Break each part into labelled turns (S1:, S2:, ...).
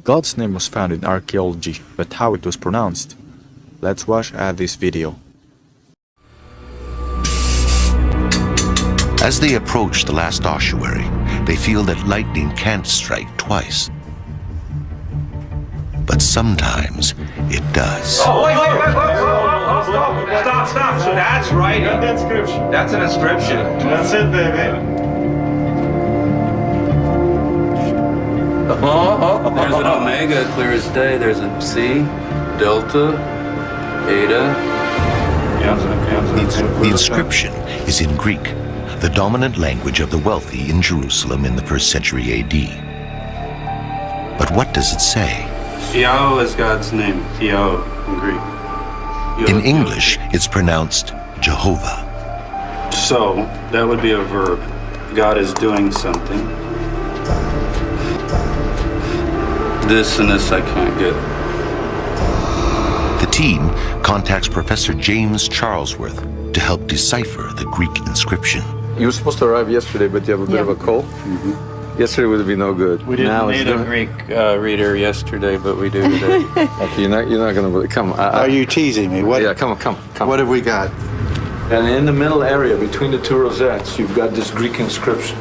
S1: God's name was found in archaeology, but how it was pronounced? Let's watch this video.
S2: As they approach the last ossuary, they feel that lightning can't strike twice. But sometimes it does.
S3: Oh, wait, stop. So that's writing.
S4: That's inscription.
S3: That's an inscription.
S4: That's it, baby.
S5: There's an omega, clear as day. There's a C, delta, eta.
S2: The inscription is in Greek, the dominant language of the wealthy in Jerusalem in the 1st century AD. But what does it say?
S5: Yahweh is God's name, Yahweh in Greek.
S2: In English, it's pronounced Jehovah.
S5: So, that would be a verb. God is doing something. This and this I can't get.
S2: The team contacts Professor James Charlesworth to help decipher the Greek inscription.
S6: You were supposed to arrive yesterday, but you have a bit of a cold? Yesterday would be no good.
S5: We didn't need a Greek reader yesterday, but we do today.
S6: Okay, you're not going to come.
S7: Are you teasing me? What?
S6: Yeah, come.
S7: What have we got?
S6: And in the middle area, between the two rosettes, you've got this Greek inscription.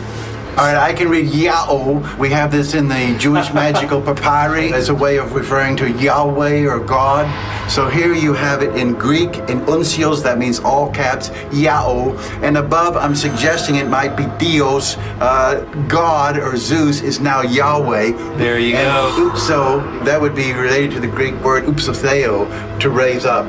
S7: All right, I can read Yao. We have this in the Jewish magical papyri as a way of referring to Yahweh or God. So here you have it in Greek, in uncials, that means all caps, Yao. And above, I'm suggesting it might be Dios, God or Zeus is now Yahweh.
S5: There you go.
S7: So that would be related to the Greek word upsotheo, to raise up.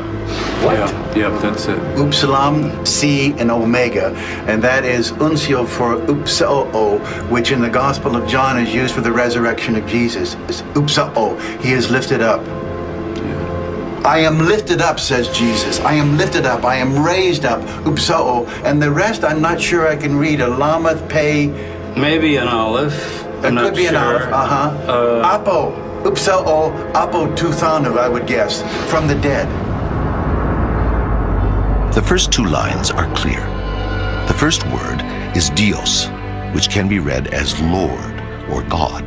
S5: Yep, that's it.
S7: Upsilon, C, and Omega, and that is uncial for upsao, which in the Gospel of John is used for the resurrection of Jesus. Upsao, he is lifted up. I am lifted up, says Jesus. I am lifted up. I am raised up. Upsao. And the rest, I'm not sure I can read. A Lamath, Pei.
S5: Maybe an olive.
S7: It could be an olive. Apo. Upsao. Apo Tuthanu, I would guess. From the dead.
S2: The first two lines are clear. The first word is Dios, which can be read as Lord or God.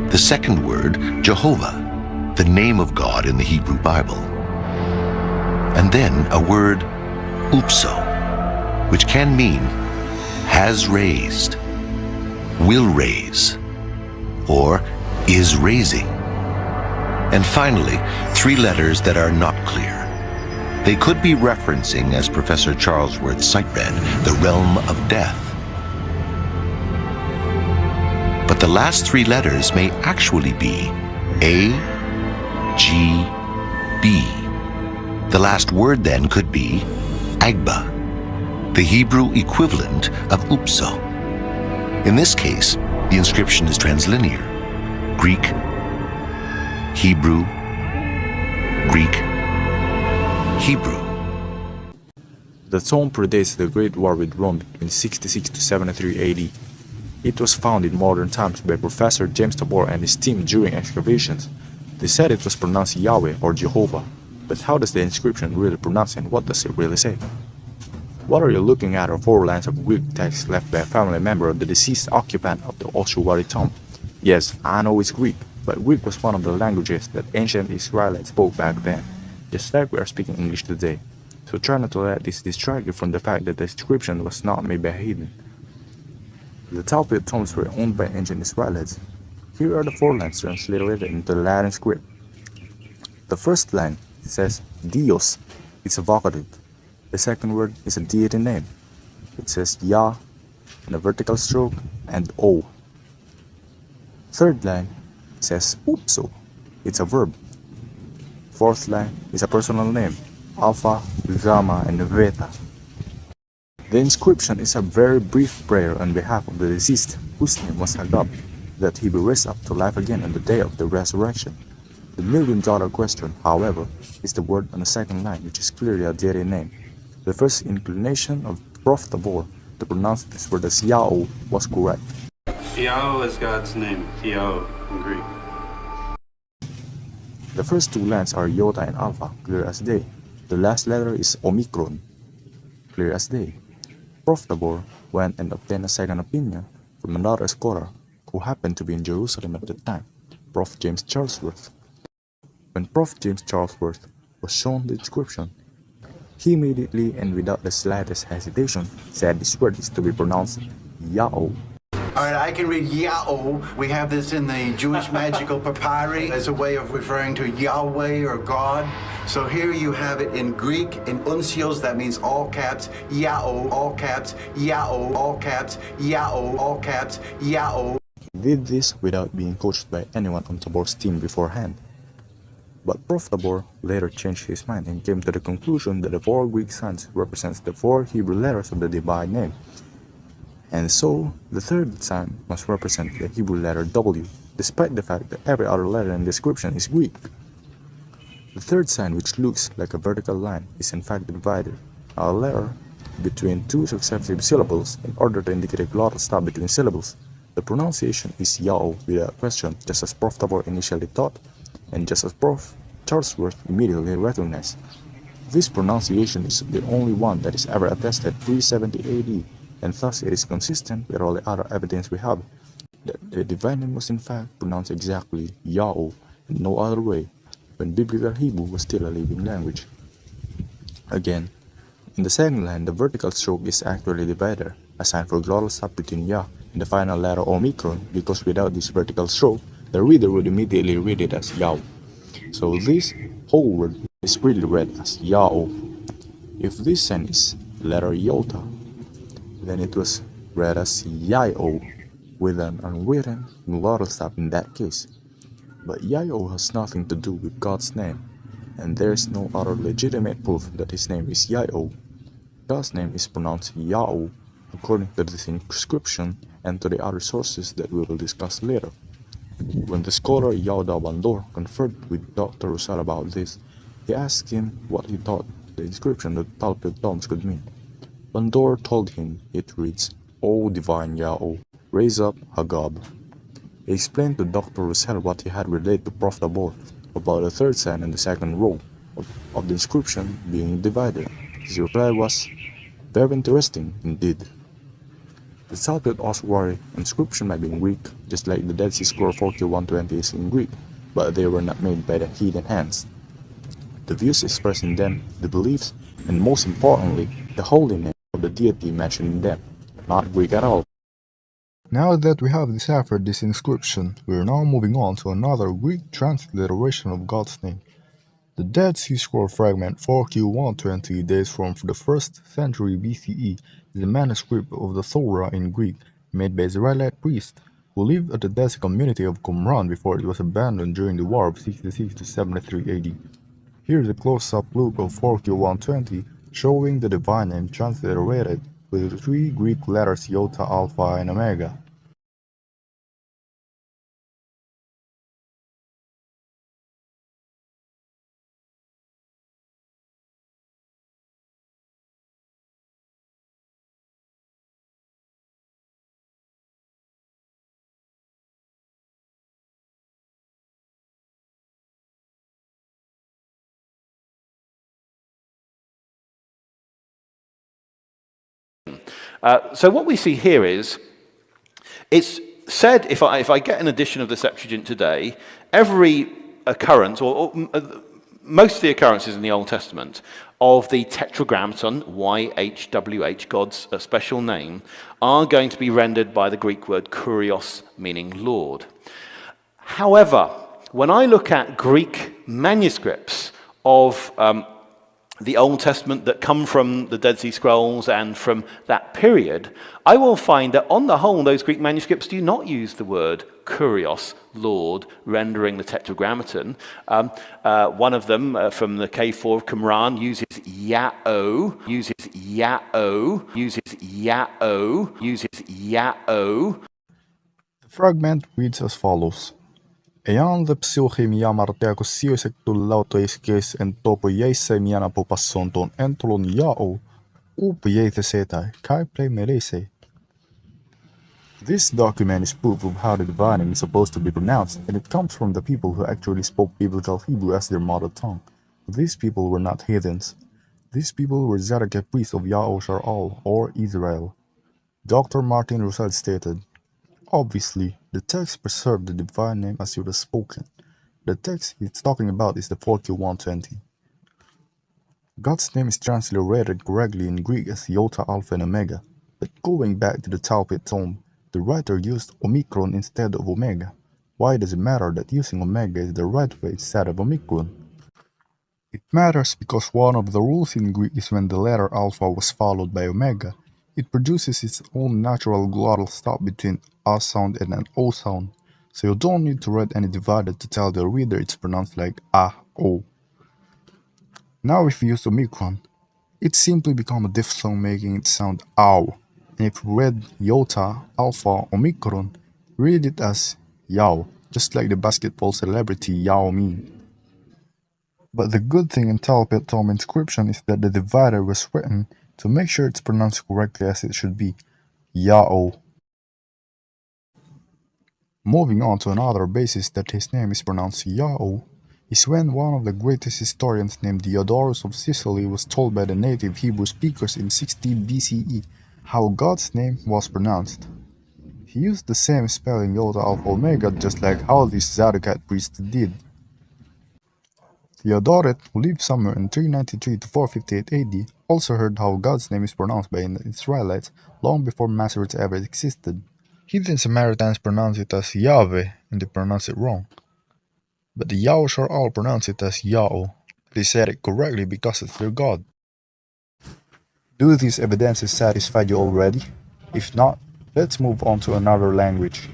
S2: The second word, Jehovah, the name of God in the Hebrew Bible. And then a word, upso, which can mean has raised, will raise, or is raising. And finally, three letters that are not clear. They could be referencing, as Professor Charlesworth's sight read, the realm of death. But the last three letters may actually be A, G, B. The last word then could be Agba, the Hebrew equivalent of upso. In this case, the inscription is translinear. Greek, Hebrew, Greek, Hebrew.
S1: The tomb predates the Great War with Rome between 66 to 73 AD. It was found in modern times by Professor James Tabor and his team during excavations. They said it was pronounced Yahweh or Jehovah, but how does the inscription really pronounce and what does it really say? What are you looking at are 4 lines of Greek text left by a family member of the deceased occupant of the ossuary tomb. Yes, I know it's Greek, but Greek was one of the languages that ancient Israelites spoke back then, just like we are speaking English today. So try not to let this distract you from the fact that the inscription was not made by a heathen. The top of the tombs were owned by ancient Israelites. Here are the 4 lines translated into the Latin script. The first line says Dios, it's a vocative. The second word is a deity name. It says Yah in a vertical stroke and O. Third line says upso, it's a verb. Fourth line is a personal name, Alpha, Gamma, and Beta. The inscription is a very brief prayer on behalf of the deceased, whose name was Hagab, that he be raised up to life again on the day of the resurrection. The million-dollar question, however, is the word on the second line, which is clearly a deity name. The first inclination of Prof. Tabor to pronounce this word as Yao was correct.
S5: Yahweh is God's name, Yahweh in Greek.
S1: The first 2 lines are iota and alpha, clear as day. The last letter is omicron, clear as day. Prof. Tabor went and obtained a second opinion from another scholar who happened to be in Jerusalem at the time. Prof. James Charlesworth. When Prof. James Charlesworth was shown the inscription, he immediately and without the slightest hesitation said this word is to be pronounced Yao.
S7: All right, I can read Yao. We have this in the Jewish magical papyri as a way of referring to Yahweh or God. So here you have it in Greek, in uncials, that means all caps, Yao, all caps, Yao, all caps, Yao, all caps, Yao.
S1: He did this without being coached by anyone on Tabor's team beforehand. But Prof. Tabor later changed his mind and came to the conclusion that the 4 Greek signs represents the 4 Hebrew letters of the divine name. And so, the third sign must represent the Hebrew letter W, despite the fact that every other letter in the description is Greek. The third sign, which looks like a vertical line, is in fact the divider, a letter between 2 successive syllables in order to indicate a glottal stop between syllables. The pronunciation is Yao without question, just as Prof. Tabor initially thought, and just as Prof. Charlesworth immediately recognized. This pronunciation is the only one that is ever attested pre-70 AD, and thus it is consistent with all the other evidence we have, that the divine name was in fact pronounced exactly Yao and no other way, when Biblical Hebrew was still a living language. Again, in the second line, the vertical stroke is actually divider, a sign for glottal stop between Ya and the final letter Omicron, because without this vertical stroke, the reader would immediately read it as Yao. So this whole word is really read as Yao. If this sign is letter Iota, then it was read as Yaio, with an unwritten glottal stop in that case. But Yaio has nothing to do with God's name, and there is no other legitimate proof that his name is Yaio. God's name is pronounced Yao, according to this inscription and to the other sources that we will discuss later. When the scholar Yauda Bandor conferred with Dr. Roussel about this, he asked him what he thought the inscription of the Talmud tomes could mean. Bandor told him it reads, "O divine Yao, raise up Hagab." He explained to Dr. Roussel what he had relayed to Prof. Tabor about the third sign and the second row of the inscription being divided. His reply was, "Very interesting indeed." The Talmud Oswari inscription might be in Greek, just like the Dead Sea Scroll 4Q120 is in Greek, but they were not made by the heathen hands. The views expressed in them, the beliefs, and most importantly, the holy name of the deity mentioned in them, not Greek at all.
S8: Now that we have deciphered this inscription, we are now moving on to another Greek transliteration of God's name. The Dead Sea Scroll fragment 4Q120 dates from the 1st century BCE, is a manuscript of the Torah in Greek, made by Israelite priests who lived at the desert community of Qumran before it was abandoned during the War of 66 to 73 AD. Here is a close-up look of 4Q120, showing the divine name transliterated with the 3 Greek letters Iota, Alpha, and Omega.
S9: So what we see here is, it's said, if I get an edition of the Septuagint today, every occurrence, or most of the occurrences in the Old Testament of the Tetragrammaton, YHWH, God's special name, are going to be rendered by the Greek word kurios, meaning Lord. However, when I look at Greek manuscripts of the Old Testament that come from the Dead Sea Scrolls and from that period, I will find that on the whole, those Greek manuscripts do not use the word kurios, Lord, rendering the Tetragrammaton. One of them, from the K4 of Qumran, uses Yao, uses Yao, uses Yao, uses Yao.
S8: The fragment reads as follows. Ean the psiuchim yamarteakos siosek tullautoiskes en topo yeise miana popasson ton entolon Yao, upiethe setai, kai play merese. This document is proof of how the divine name is supposed to be pronounced, and it comes from the people who actually spoke Biblical Hebrew as their mother tongue. These people were not heathens. These people were Zedekiah priests of Yahoshar'al, or Israel. Dr. Martin Roussel stated, Obviously, the text preserved the divine name as it was spoken. The text it's talking about is the 4Q120. God's name is transliterated correctly in Greek as Iota, Alpha, and Omega, but going back to the Talpit tome, the writer used Omicron instead of Omega. Why does it matter that using Omega is the right way instead of Omicron? It matters because one of the rules in Greek is when the letter Alpha was followed by Omega, it produces its own natural glottal stop between a sound and an O sound, so you don't need to write any divider to tell the reader it's pronounced like A, O. Now if you use Omicron, it simply becomes a diphthong making it sound ow, and if you read Iota, Alpha, Omicron, read it as Yao, just like the basketball celebrity Yao Ming. But the good thing in Talpit tome inscription is that the divider was written to make sure it's pronounced correctly as it should be, Yao. Moving on to another basis that his name is pronounced Yao, is when one of the greatest historians named Diodorus of Sicily was told by the native Hebrew speakers in 60 BCE how God's name was pronounced. He used the same spelling Iota Alpha Omega just like how these Zadokat priests did. Theodoret, who lived somewhere in 393 to 458 AD, also heard how God's name is pronounced by the Israelites long before Masoretes ever existed. Heathen Samaritans pronounce it as Yahweh and they pronounce it wrong. But the Yahushua all pronounce it as Yao. They said it correctly because it's their God. Do these evidences satisfy you already? If not, let's move on to another language.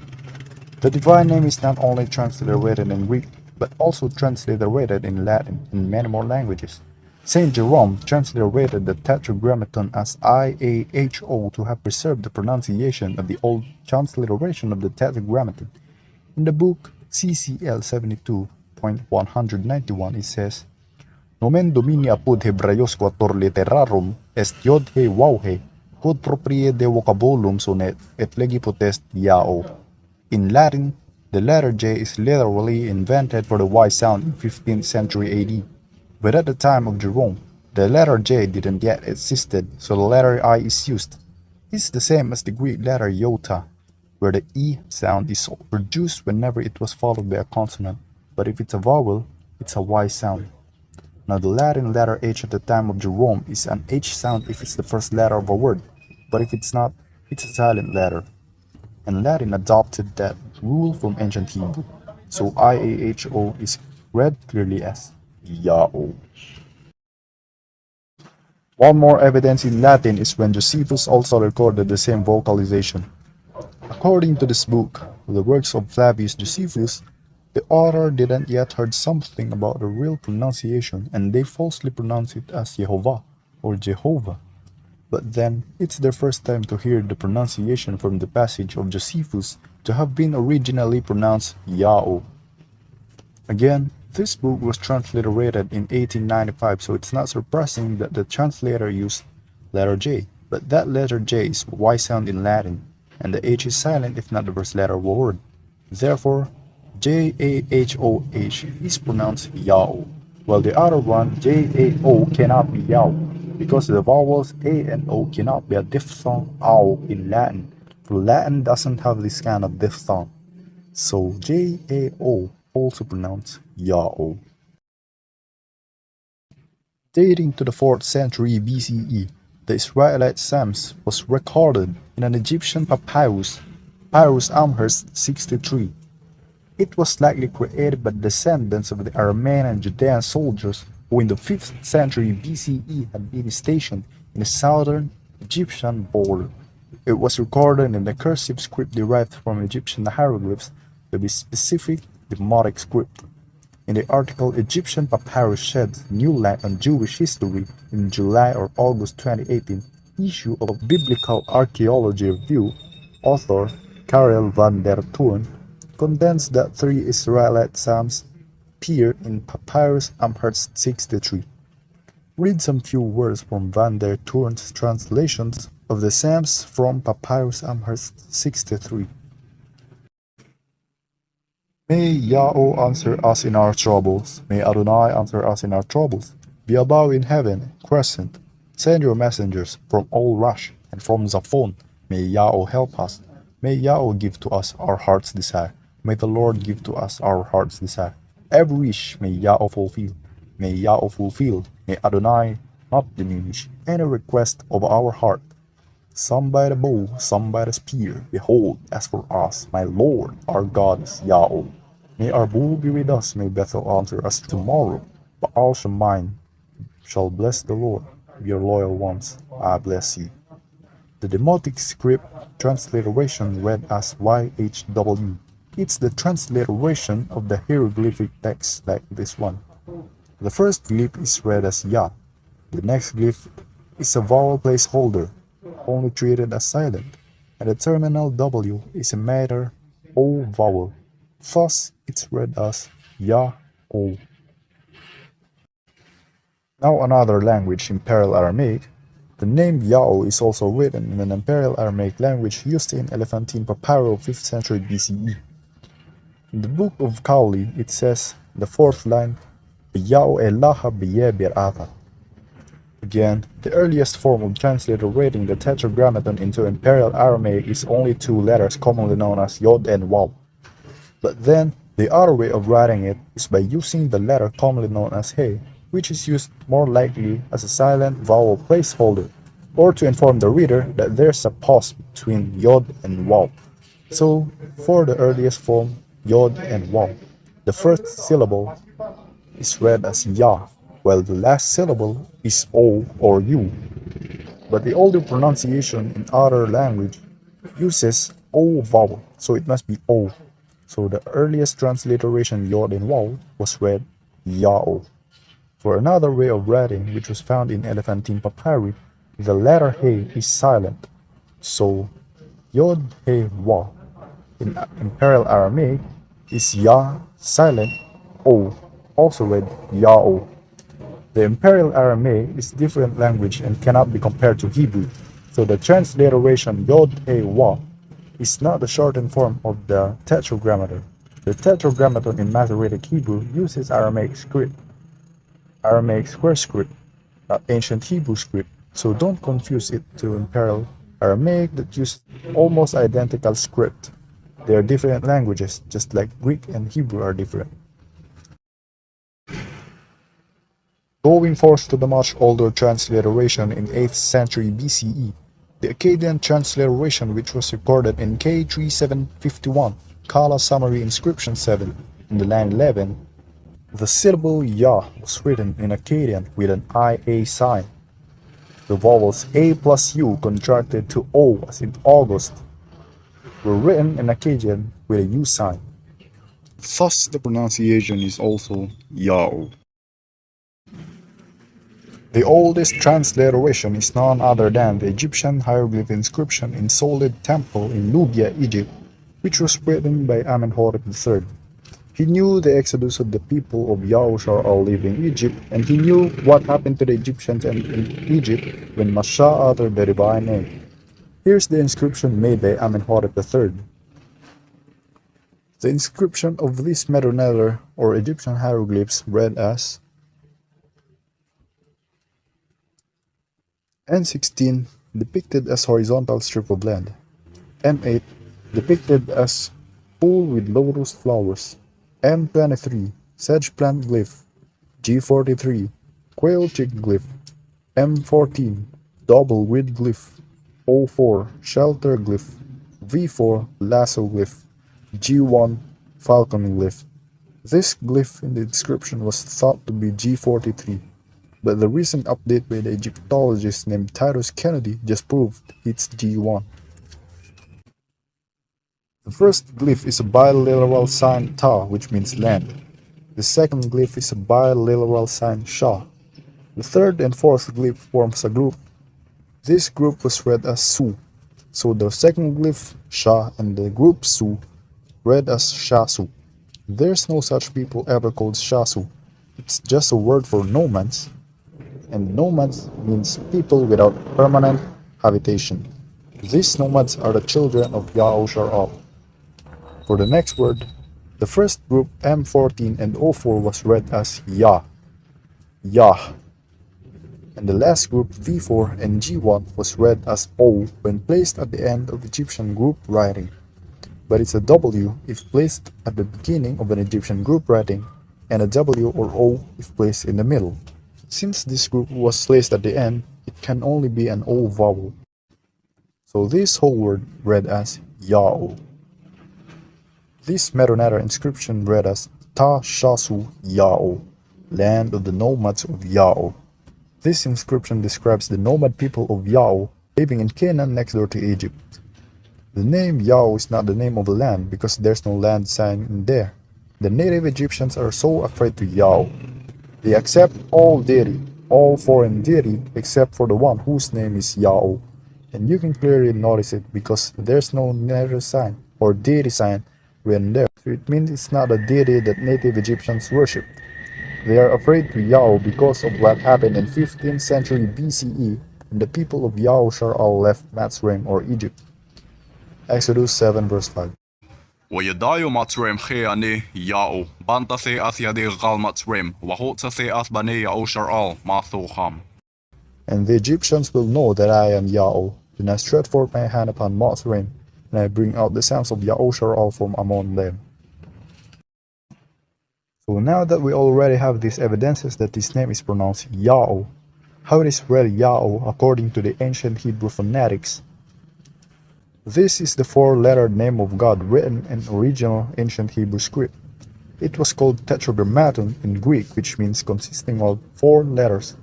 S8: The divine name is not only transliterated in Greek, but also transliterated in Latin and many more languages. Saint Jerome transliterated the Tetragrammaton as IAHO to have preserved the pronunciation of the old transliteration of the Tetragrammaton. In the book CCL 72.191 it says, Nomen Domini apud Hebraios quator literarum est iod he wauhe, quod proprie de vocabulum sonet et legipotest Yao. In Latin, the letter J is literally invented for the Y sound in 15th century AD, but at the time of Jerome, the letter J didn't yet existed, so the letter I is used. It's the same as the Greek letter iota, where the E sound is produced whenever it was followed by a consonant, but if it's a vowel, it's a Y sound. Now the Latin letter H at the time of Jerome is an H sound if it's the first letter of a word, but if it's not, it's a silent letter. And Latin adopted that rule from ancient Hebrew, so IAHO is read clearly as Yao. One more evidence in Latin is when Josephus also recorded the same vocalization. According to this book, the works of Flavius Josephus, the author didn't yet heard something about the real pronunciation and they falsely pronounce it as Yehovah or Jehovah. But then, it's their first time to hear the pronunciation from the passage of Josephus to have been originally pronounced Yao. Again, this book was transliterated in 1895, so it's not surprising that the translator used letter J, but that letter J is Y sound in Latin, and the H is silent if not the first letter of a word. Therefore, J-A-H-O-H is pronounced Yao, while the other one, J-A-O, cannot be Yao, because the vowels A and O cannot be a diphthong ow in Latin, for Latin doesn't have this kind of diphthong. So J-A-O also pronounced Yao. Dating to the 4th century BCE, the Israelite Psalms was recorded in an Egyptian papyrus, Papyrus Amherst 63. It was likely created by the descendants of the Aramean and Judean soldiers who in the 5th century BCE had been stationed in the southern Egyptian border. It was recorded in the cursive script derived from Egyptian hieroglyphs, to be specific, Demotic script. In the article Egyptian Papyrus Sheds New Light on Jewish History in July or August 2018 issue of Biblical Archeology Review, author Karel van der Toorn condensed that 3 Israelite Psalms appear in Papyrus Amherst 63. Read some few words from van der Toorn's translations of the Psalms from Papyrus Amherst 63. May Yahweh answer us in our troubles. May Adonai answer us in our troubles. Be above in heaven, crescent. Send your messengers from All Rush and from Zaphon. May Yahweh help us. May Yahweh give to us our heart's desire. May the Lord give to us our heart's desire. Every wish may Yahweh fulfill. May Yahweh fulfill. May Adonai not diminish any request of our heart. Some by the bow, some by the spear. Behold, as for us, my Lord, our God is Yahweh. May our bull be with us, may Bethel answer us tomorrow. But all Shemaim shall bless the Lord. Your loyal ones, I bless you. The Demotic script transliteration read as YHW. It's the transliteration of the hieroglyphic text like this one. The first glyph is read as Ya. The next glyph is a vowel placeholder, only treated as silent, and the terminal W is a matter O vowel. Thus, it's read as Ya-O. Now another language, Imperial Aramaic. The name Yao is also written in an Imperial Aramaic language used in Elephantine papyri of 5th century BCE. In the Book of Kauli, it says, the fourth line, Yao Elaha Biye Bir'ata. Again, the earliest form of transliterating the Tetragrammaton into Imperial Aramaic is only two letters commonly known as Yod and Waw. But then, the other way of writing it is by using the letter commonly known as He, which is used more likely as a silent vowel placeholder, or to inform the reader that there's a pause between Yod and Waw. So, for the earliest form, Yod and Waw, the first syllable is read as Ya, while the last syllable is O or U. But the older pronunciation in other language uses O vowel, so it must be O. So the earliest transliteration Yod and Waw was read Yao. For another way of writing, which was found in Elephantine papyri, the letter He is silent. So Yod He Waw in Imperial Aramaic is Ya silent O, also read Yao. The Imperial Aramaic is different language and cannot be compared to Hebrew, so the transliteration Yod He Waw is not the shortened form of the Tetragrammaton. The Tetragrammaton in Masoretic Hebrew uses Aramaic script, Aramaic square script, not ancient Hebrew script, so don't confuse it to Imperial Aramaic that uses almost identical script. They are different languages, just like Greek and Hebrew are different. Going forth to the much older transliteration in 8th century BCE, the Akkadian transliteration which was recorded in K3751, Kala Summary Inscription 7, in the line 11, the syllable Ya was written in Akkadian with an IA sign. The vowels A plus U contracted to O as in August were written in Akkadian with a U sign. Thus the pronunciation is also Yao. The oldest transliteration is none other than the Egyptian hieroglyph inscription in Solid Temple in Nubia, Egypt, which was written by Amenhotep III. He knew the exodus of the people of Yahushua leaving Egypt, and he knew what happened to the Egyptians in Egypt when Masha uttered the divine name. Here's the inscription made by Amenhotep III. The inscription of these Medoneller or Egyptian hieroglyphs read as N16 depicted as horizontal strip of land, M8 depicted as pool with lotus flowers, M23 sedge plant glyph, G43 quail chick glyph, M14 double reed glyph, O4 shelter glyph, V4 lasso glyph, G1 falcon glyph. This glyph in the inscription was thought to be G43, but the recent update by the Egyptologist named Titus Kennedy just proved it's G1. The first glyph is a biliteral sign Ta, which means land. The second glyph is a biliteral sign Sha. The third and fourth glyph forms a group. This group was read as Su, so the second glyph Sha and the group Su read as Shasu. There's no such people ever called Shasu. It's just a word for nomads, and nomads means people without permanent habitation. These nomads are the children of Yahushua. For the next word, the first group M14 and O4 was read as Ya, Yah. and the last group V4 and G1 was read as O when placed at the end of Egyptian group writing, but it's a W if placed at the beginning of an Egyptian group writing, and a W or O if placed in the middle. Since this group was placed at the end, it can only be an O vowel. So this whole word read as Yao. This Maronite inscription read as Ta Shasu Yao, land of the nomads of Yao. This inscription describes the nomad people of Yao living in Canaan next door to Egypt. The name Yao is not the name of a land because there's no land sign in there. The native Egyptians are so afraid to Yao. They accept all deity, all foreign deity except for the one whose name is Yao. And you can clearly notice it because there's no native sign or deity sign written there. So it means it's not a deity that native Egyptians worship. They are afraid to Yao because of what happened in 15th century BCE when the people of Yao Sharal left Mitzrayim or Egypt. Exodus 7 verse 5.
S1: ويدايو ماتريم خياني ياو بانتثي أثيادي غال ماتريم وهوتثي أثباني ياو شرال ماثوخام.
S8: And the Egyptians will know that I am Yao. Then I stretch forth my hand upon Mitzrayim, and I bring out the sons of Yao Sharal from among them. So now that we already have these evidences that this name is pronounced Yao, how it is read Yao according to the ancient Hebrew phonetics. This is the four-lettered name of God written in original ancient Hebrew script. It was called Tetragrammaton in Greek, which means consisting of 4 letters.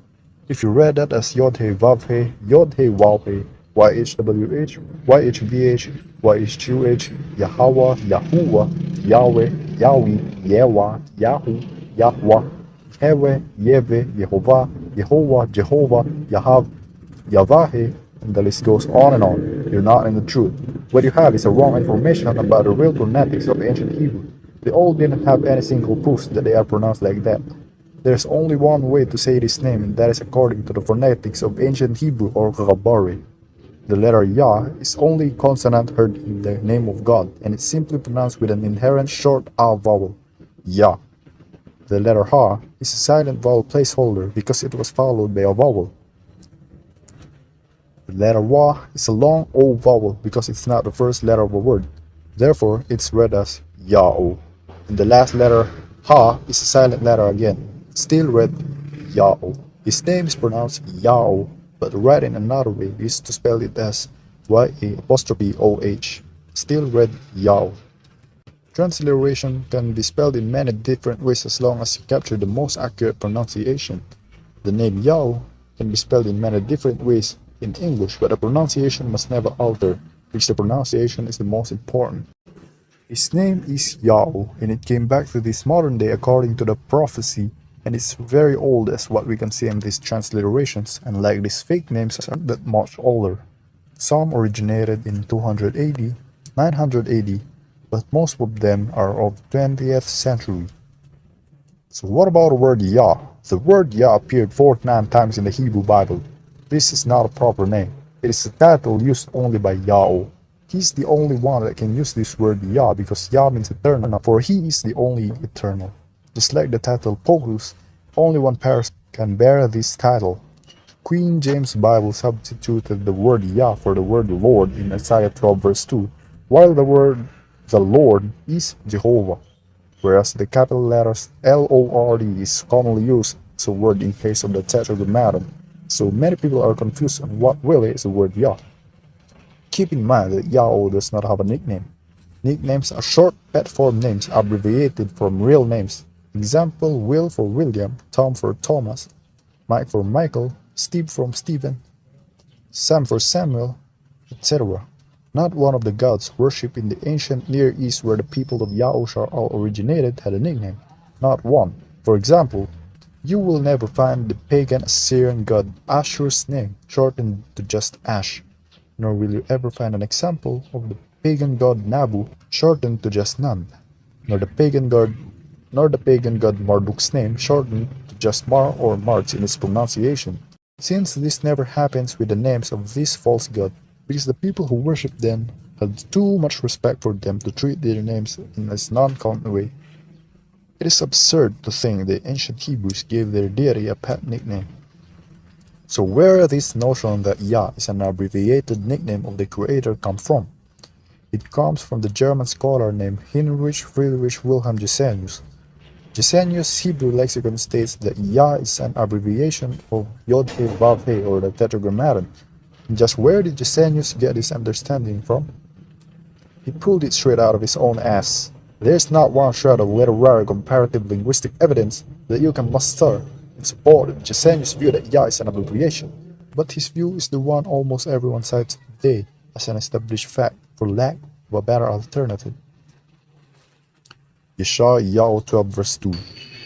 S8: If you read that as Yod-He, Vav-He, Yod-He, Waw-He, YHWH, YHVH, YHQH, Yahweh, Yahuwah, Yahweh, Yahweh, Yewa, Yahu, Yahweh, Hewe, Yeve, Yehovah, Yehovah, Jehovah, Yahav, Yavahe, and the list goes on and on. You're not in the truth. What you have is a wrong information about the real phonetics of ancient Hebrew. They all didn't have any single proofs that they are pronounced like that. There's only one way to say this name, and that is according to the phonetics of ancient Hebrew or Ghabari. The letter Yah is only consonant heard in the name of God, and it's simply pronounced with an inherent short A vowel, Yah. The letter Ha is a silent vowel placeholder because it was followed by a vowel. The letter Wa is a long O vowel because it's not the first letter of a word. Therefore, it's read as Yao. And the last letter Ha is a silent letter again, still read Yao. His name is pronounced Yao, but read in another way is to spell it as Y-A-O-H, still read Yao. Transliteration can be spelled in many different ways as long as you capture the most accurate pronunciation. The name Yao can be spelled in many different ways in English, but the pronunciation must never alter, which the pronunciation is the most important. His name is Yao, and it came back to this modern day according to the prophecy, and it's very old as what we can see in these transliterations, and like these fake names are that much older. Some originated in 200 AD, 900 AD, but most of them are of 20th century. So what about the word Yah? The word Yah appeared 49 times in the Hebrew Bible. This is not a proper name. It is a title used only by Yahweh. He's the only one that can use this word Yah because Yah means eternal, for he is the only eternal. Just like the title Pogus, only one person can bear this title. Queen James Bible substituted the word Yah for the word Lord in Isaiah 12 verse 2, while the word the Lord is Jehovah, whereas the capital letters L-O-R-D is commonly used as a word in case of the Tetragrammaton. So many people are confused on what really is the word Yah. Keep in mind that Yahweh does not have a nickname. Nicknames are short pet form names abbreviated from real names. Example, Will for William, Tom for Thomas, Mike for Michael, Steve for Stephen, Sam for Samuel, etc. Not one of the gods worshipped in the ancient Near East where the people of Yahushua originated had a nickname. Not one. For example, you will never find the pagan Assyrian god Ashur's name shortened to just Ash, nor will you ever find an example of the pagan god Nabu shortened to just Nan, nor the pagan god Marduk's name shortened to just Mar or March in its pronunciation. Since this never happens with the names of these false gods, because the people who worship them had too much respect for them to treat their names in a non-common way. It is absurd to think the ancient Hebrews gave their deity a pet nickname. So where this notion that Yah is an abbreviated nickname of the Creator come from? It comes from the German scholar named Heinrich Friedrich Wilhelm Gesenius. Gesenius' Hebrew lexicon states that Yah is an abbreviation of Yod-He Vav-He, or the Tetragrammaton. And just where did Gesenius get his understanding from? He pulled it straight out of his own ass. There's not one shred of literary comparative linguistic evidence that you can muster in support of Gesenius' view that Yah is an abbreviation. But his view is the one almost everyone cites today as an established fact for lack of a better alternative. Yeshaya 12 verse 2.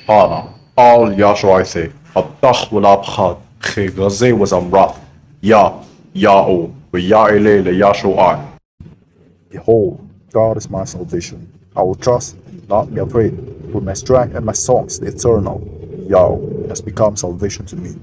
S1: Hala, al Yahshuaise, Abdach Walabchad, Chegaze was Amrat, Ya, Ya'o, Ya'ele le Yahshuai.
S8: Behold, God is my salvation. I will trust and not be afraid, for my strength and my song is the eternal. Yahweh has become salvation to me.